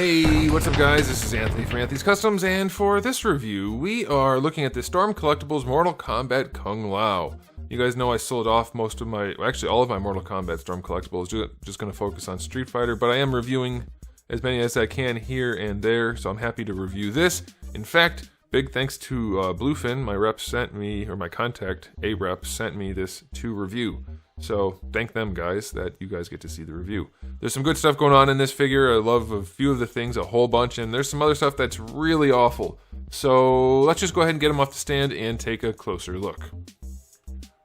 Hey, what's up guys? This is Anthony from Anthony's Customs, and for this review, we are looking at the Storm Collectibles Mortal Kombat Kung Lao. You guys know I sold off most of my, actually all of my Mortal Kombat Storm Collectibles, just going to focus on Street Fighter, but I am reviewing as many as I can here and there, so I'm happy to review this. In fact, big thanks to Bluefin, my rep sent me, or my contact, a rep, sent me this to review. So thank them guys that you guys get to see the review. There's some good stuff going on in this figure. I love a few of the things, a whole bunch, and there's some other stuff that's really awful. So let's just go ahead and get him off the stand and take a closer look.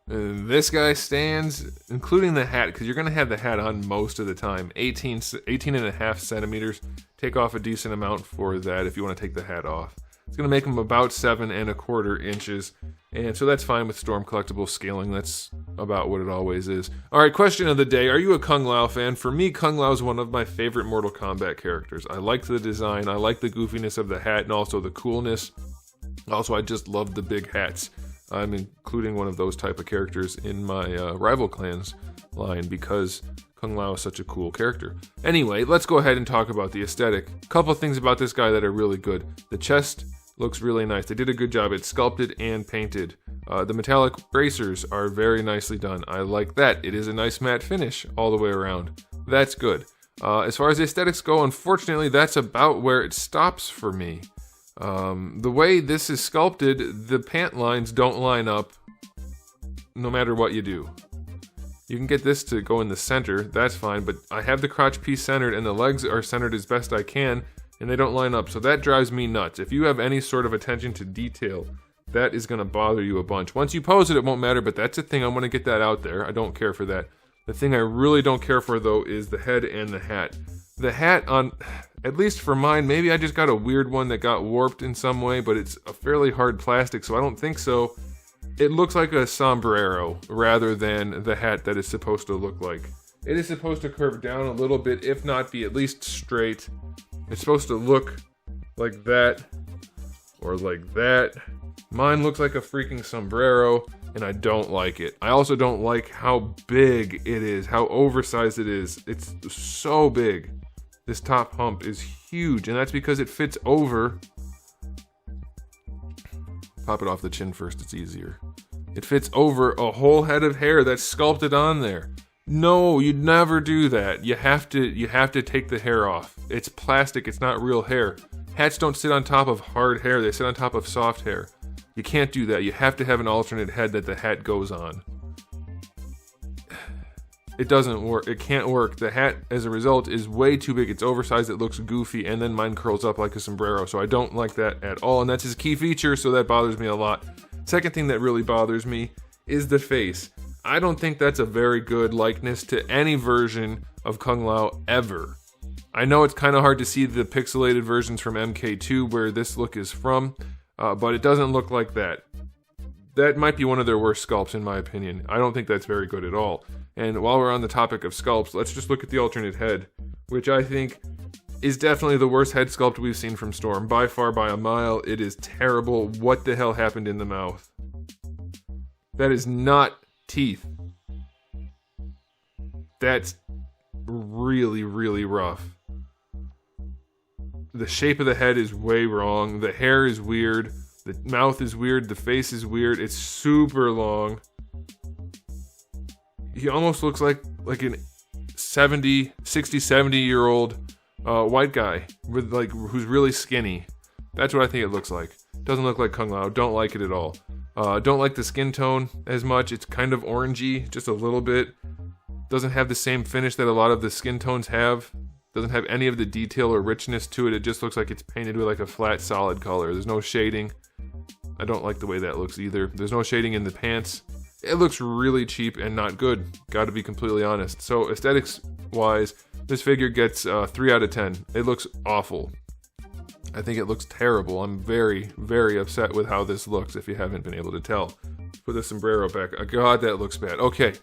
This guy stands, including the hat, because you're going to have the hat on most of the time. 18 and a half centimeters. Take off a decent amount for that if you want to take the hat off. It's going to make him about 7 1/4 inches, and so that's fine with Storm Collectibles scaling. That's about what it always is. Alright, question of the day. Are you a Kung Lao fan? For me, Kung Lao is one of my favorite Mortal Kombat characters. I like the design, I like the goofiness of the hat, and also the coolness. Also, I just love the big hats. I'm including one of those type of characters in my Rival Clans line because Kung Lao is such a cool character. Anyway, let's go ahead and talk about the aesthetic. A couple of things about this guy that are really good. The chest looks really nice. They did a good job. It's sculpted and painted. The metallic bracers are very nicely done. I like that. It is a nice matte finish all the way around. That's good. As far as the aesthetics go, unfortunately, that's about where it stops for me. The way this is sculpted, the pant lines don't line up no matter what you do. You can get this to go in the center, that's fine, but I have the crotch piece centered and the legs are centered as best I can, and they don't line up, so that drives me nuts. If you have any sort of attention to detail, that is going to bother you a bunch. Once you pose it, it won't matter, but that's a thing. I want to get that out there. I don't care for that. The thing I really don't care for, though, is the head and the hat. The hat on, at least for mine, maybe I just got a weird one that got warped in some way, but it's a fairly hard plastic, so I don't think so. It looks like a sombrero rather than the hat that it's supposed to look like. It is supposed to curve down a little bit, if not be at least straight. It's supposed to look like that, or like that. Mine looks like a freaking sombrero, and I don't like it. I also don't like how big it is, how oversized it is. It's so big. This top hump is huge, and that's because it fits over. Pop it off the chin first, it's easier. It fits over a whole head of hair that's sculpted on there. No, you'd never do that. You have to take the hair off. It's plastic, it's not real hair. Hats don't sit on top of hard hair, they sit on top of soft hair. You can't do that. You have to have an alternate head that the hat goes on. It doesn't work. It can't work. The hat, as a result, is way too big. It's oversized, it looks goofy, and then mine curls up like a sombrero, so I don't like that at all, and that's his key feature, so that bothers me a lot. Second thing that really bothers me is the face. I don't think that's a very good likeness to any version of Kung Lao ever. I know it's kind of hard to see the pixelated versions from MK2 where this look is from, but it doesn't look like that. That might be one of their worst sculpts in my opinion. I don't think that's very good at all. And while we're on the topic of sculpts, let's just look at the alternate head, which I think is definitely the worst head sculpt we've seen from Storm. By far, by a mile, it is terrible. What the hell happened in the mouth? That is not teeth. That's really, really rough. The shape of the head is way wrong. The hair is weird. The mouth is weird. The face is weird. It's super long. He almost looks like an 60, 70-year-old white guy with who's really skinny. That's what I think it looks like. Doesn't look like Kung Lao. Don't like it at all. Don't like the skin tone as much. It's kind of orangey, just a little bit. Doesn't have the same finish that a lot of the skin tones have. Doesn't have any of the detail or richness to it. It just looks like it's painted with like a flat solid color. There's no shading. I don't like the way that looks either. There's no shading in the pants. It looks really cheap and not good. Gotta be completely honest. So aesthetics wise, this figure gets 3 out of 10. It looks awful. I think it looks terrible. I'm very, very upset with how this looks if you haven't been able to tell. Put the sombrero back. God, that looks bad. Okay.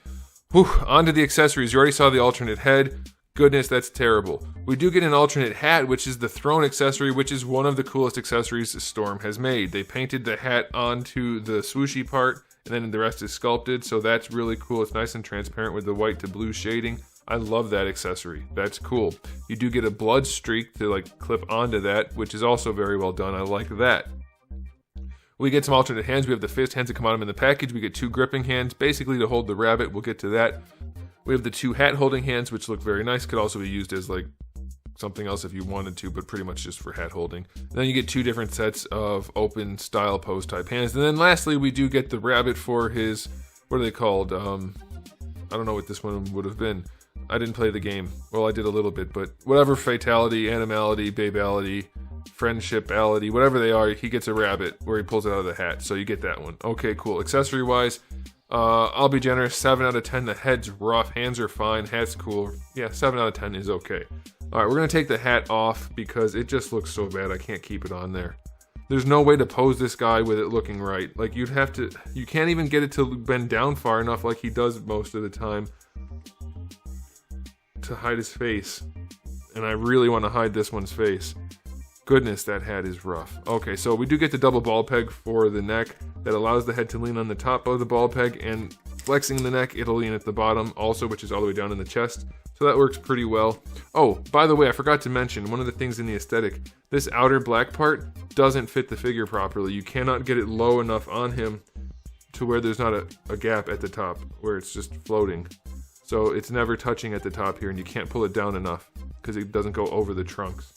Whew, on to the accessories. You already saw the alternate head. Goodness, that's terrible. We do get an alternate hat, which is the throne accessory, which is one of the coolest accessories Storm has made. They painted the hat onto the swooshy part, and then the rest is sculpted, so that's really cool. It's nice and transparent with the white to blue shading. I love that accessory. That's cool. You do get a blood streak to like clip onto that, which is also very well done. I like that. We get some alternate hands. We have the fist hands that come out in the package. We get 2 gripping hands, basically to hold the rabbit. We'll get to that. We have the 2 hat holding hands, which look very nice. Could also be used as like something else if you wanted to, but pretty much just for hat holding. And then you get 2 different sets of open style pose type hands. And then lastly, we do get the rabbit for his, what are they called? I don't know what this one would have been. I didn't play the game. Well, I did a little bit, but whatever fatality, animality, babality, friendshipality, whatever they are, he gets a rabbit where he pulls it out of the hat. So you get that one. Okay, cool. Accessory wise, I'll be generous. 7 out of 10. The head's rough. Hands are fine. Hat's cool. Yeah, 7 out of 10 is okay. All right, we're going to take the hat off because it just looks so bad. I can't keep it on there. There's no way to pose this guy with it looking right. Like you can't even get it to bend down far enough like he does most of the time to hide his face. And I really want to hide this one's face. Goodness, that hat is rough. Okay, so we do get the double ball peg for the neck that allows the head to lean on the top of the ball peg, and flexing the neck, it'll lean at the bottom also, which is all the way down in the chest. So that works pretty well. Oh, by the way, I forgot to mention one of the things in the aesthetic. This outer black part doesn't fit the figure properly. You cannot get it low enough on him to where there's not a gap at the top where it's just floating. So it's never touching at the top here, and you can't pull it down enough because it doesn't go over the trunks.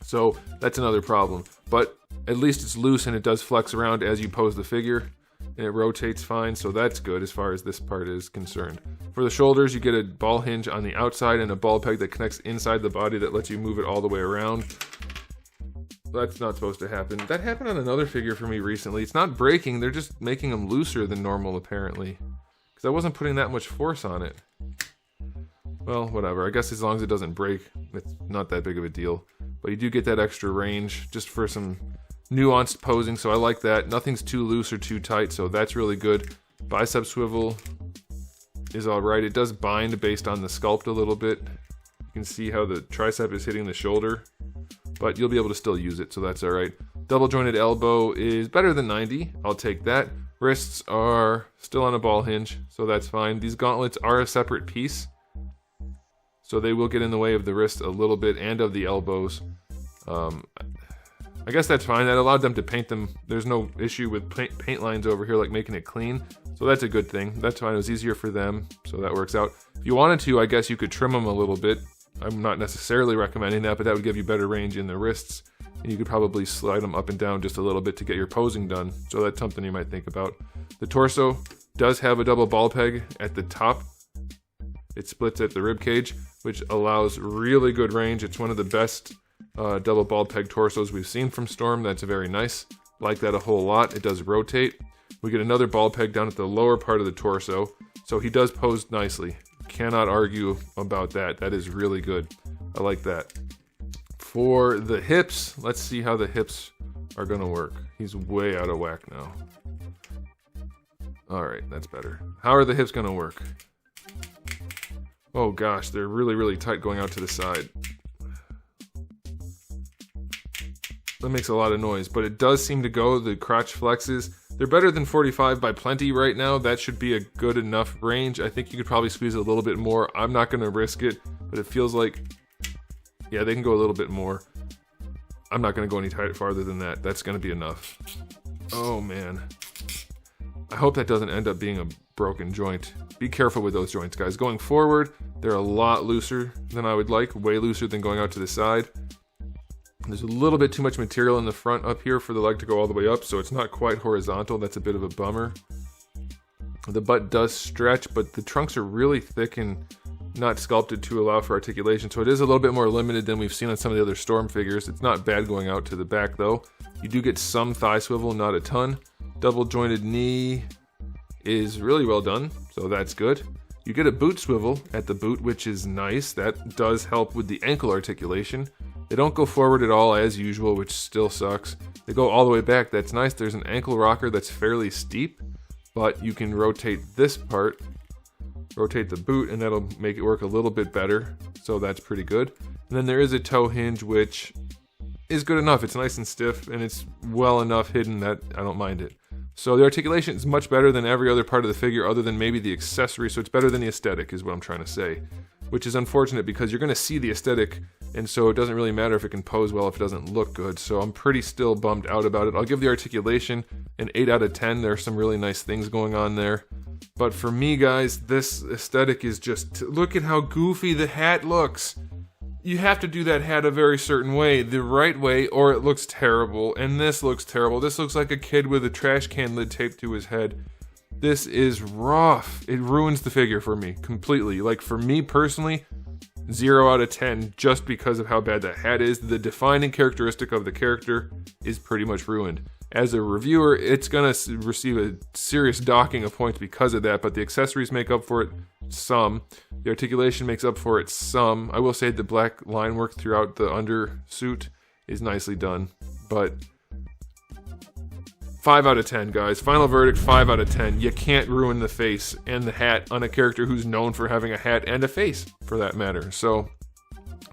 So that's another problem, but at least it's loose and it does flex around as you pose the figure, and it rotates fine, so that's good as far as this part is concerned. For the shoulders, you get a ball hinge on the outside and a ball peg that connects inside the body that lets you move it all the way around. That's not supposed to happen. That happened on another figure for me recently. It's not breaking, they're just making them looser than normal apparently, because I wasn't putting that much force on it. Well, whatever. I guess as long as it doesn't break, it's not that big of a deal. But you do get that extra range just for some nuanced posing, so I like that. Nothing's too loose or too tight, so that's really good. Bicep swivel is alright. It does bind based on the sculpt a little bit. You can see how the tricep is hitting the shoulder, but you'll be able to still use it, so that's alright. Double jointed elbow is better than 90. I'll take that. Wrists are still on a ball hinge, so that's fine. These gauntlets are a separate piece, so they will get in the way of the wrist a little bit and of the elbows. I guess that's fine. That allowed them to paint them. There's no issue with paint lines over here, like making it clean. So that's a good thing. That's fine. It was easier for them, so that works out. If you wanted to, I guess you could trim them a little bit. I'm not necessarily recommending that, but that would give you better range in the wrists. And you could probably slide them up and down just a little bit to get your posing done. So that's something you might think about. The torso does have a double ball peg at the top. It splits at the rib cage, which allows really good range. It's one of the best double ball peg torsos we've seen from Storm. That's very nice. Like that a whole lot. It does rotate. We get another ball peg down at the lower part of the torso, so he does pose nicely. Cannot argue about that. That is really good. I like that. For the hips, let's see how the hips are gonna work. He's way out of whack now. Alright, that's better. How are the hips gonna work? Oh gosh, they're really, really tight going out to the side. That makes a lot of noise, but it does seem to go. The crotch flexes. They're better than 45 by plenty right now. That should be a good enough range. I think you could probably squeeze it a little bit more. I'm not going to risk it, but it feels like, yeah, they can go a little bit more. I'm not going to go any farther than that. That's going to be enough. Oh man. I hope that doesn't end up being a broken joint. Be careful with those joints, guys. Going forward, they're a lot looser than I would like. Way looser than going out to the side. There's a little bit too much material in the front up here for the leg to go all the way up, so it's not quite horizontal. That's a bit of a bummer. The butt does stretch, but the trunks are really thick and not sculpted to allow for articulation, so it is a little bit more limited than we've seen on some of the other Storm figures. It's not bad going out to the back, though. You do get some thigh swivel, not a ton. Double jointed knee is really well done, so that's good. You get a boot swivel at the boot, which is nice. That does help with the ankle articulation. They don't go forward at all as usual, which still sucks. They go all the way back. That's nice. There's an ankle rocker that's fairly steep, but you can rotate this part, rotate the boot, and that'll make it work a little bit better. So that's pretty good. And then there is a toe hinge, which is good enough. It's nice and stiff, and it's well enough hidden that I don't mind it. So the articulation is much better than every other part of the figure other than maybe the accessory, so it's better than the aesthetic is what I'm trying to say. Which is unfortunate because you're going to see the aesthetic, and so it doesn't really matter if it can pose well if it doesn't look good. So I'm pretty still bummed out about it. I'll give the articulation an 8 out of 10. There are some really nice things going on there. But for me, guys, this aesthetic is just... Look at how goofy the hat looks. You have to do that hat a very certain way, the right way, or it looks terrible. And this looks terrible. This looks like a kid with a trash can lid taped to his head. This is rough. It ruins the figure for me completely. Like, for me personally, 0 out of 10 just because of how bad that hat is. The defining characteristic of the character is pretty much ruined. As a reviewer, it's gonna receive a serious docking of points because of that, but the accessories make up for it some. The articulation makes up for it some. I will say the black line work throughout the undersuit is nicely done, but 5 out of 10, guys. Final verdict, 5 out of 10. You can't ruin the face and the hat on a character who's known for having a hat and a face, for that matter. So,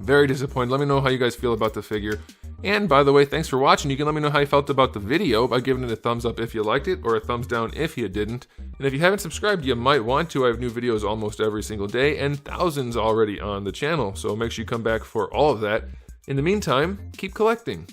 very disappointed. Let me know how you guys feel about the figure. And by the way, thanks for watching. You can let me know how you felt about the video by giving it a thumbs up if you liked it, or a thumbs down if you didn't. And if you haven't subscribed, you might want to. I have new videos almost every single day, and thousands already on the channel. So make sure you come back for all of that. In the meantime, keep collecting.